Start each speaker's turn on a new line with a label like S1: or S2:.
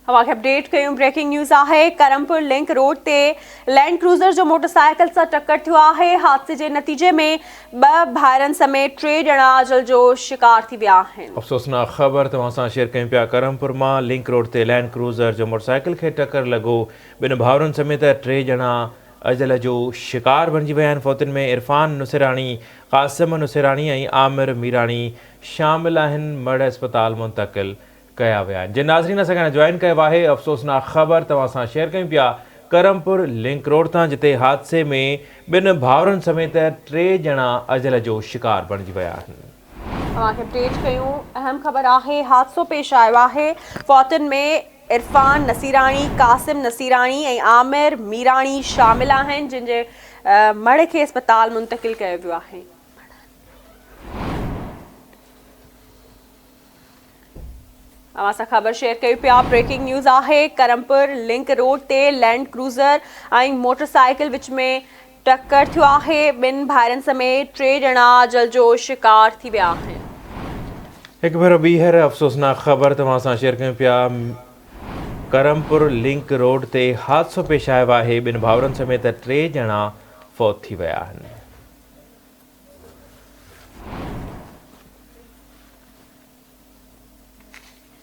S1: तव्हांखे अपडेट कयूं। Breaking news आहे। करमपुर लिंक रोड ते लैंड क्रूज़र जो मोटरसाइकिल सां टक्कर थियो आहे। हादसे जे नतीजे में 2 भाइरनि समेत 3 ॼणा अजल जो शिकार थी विया आहिनि।
S2: अफ़सोसनाक ख़बर तव्हां सां शेयर कयूं पिया। करमपुर मां लिंक रोड ते लैंड क्रूज़र जो मोटरसाइकिल खे टक्कर लॻो। 2 भाउरनि समेत 3 ॼणा अजल जो शिकार बणिजी विया आहिनि। फ़ौतुनि में इरफान नुसेराणी, क़ासिम नुसेराणी ऐं आमिर मीराणी शामिल आहिनि। मढ़ अस्पताल मुंतक़िल कया विया आहिनि। जिन नाज़रीन असां जॉइन कयो आहे, अफ़सोसनाक ख़बर तव्हां सां शेयर कयूं पिया। करमपुर लिंक रोड तां, जिते हादसे में 2 भाउरनि समेत 3 ॼणा अजल जो शिकार बणिजी विया आहिनि।
S1: तव्हांखे अपडेट कयूं। अहम ख़बर आहे। हादसो पेश आयो आहे। फ़ौतुनि में इरफान नसीराणी, क़ासिम नसीराणी ऐं आमिर मीराणी शामिल आहिनि, जिन जे मढ़ खे अस्पताल मुंतक़िल कयो वियो आहे। तव्हां सां ख़बर शेयर कयूं पिया। ब्रेकिंग न्यूज़ आहे। करमपुर लिंक रोड ते लैंड क्रूज़र ऐं मोटरसाइकिल विच में टक्कर थियो आहे। 2 भाइरनि समेत 3 ॼणा अजल जो शिकार थी विया आहिनि।
S2: हिकु भेरो ॿीहर अफ़सोसनाक ख़बर तव्हां सां शेयर कयूं पिया। करमपुर लिंक रोड ते हादसो पेश आयो आहे। 2 भाउरनि समेत 3 ॼणा फ़ौत थी विया आहिनि।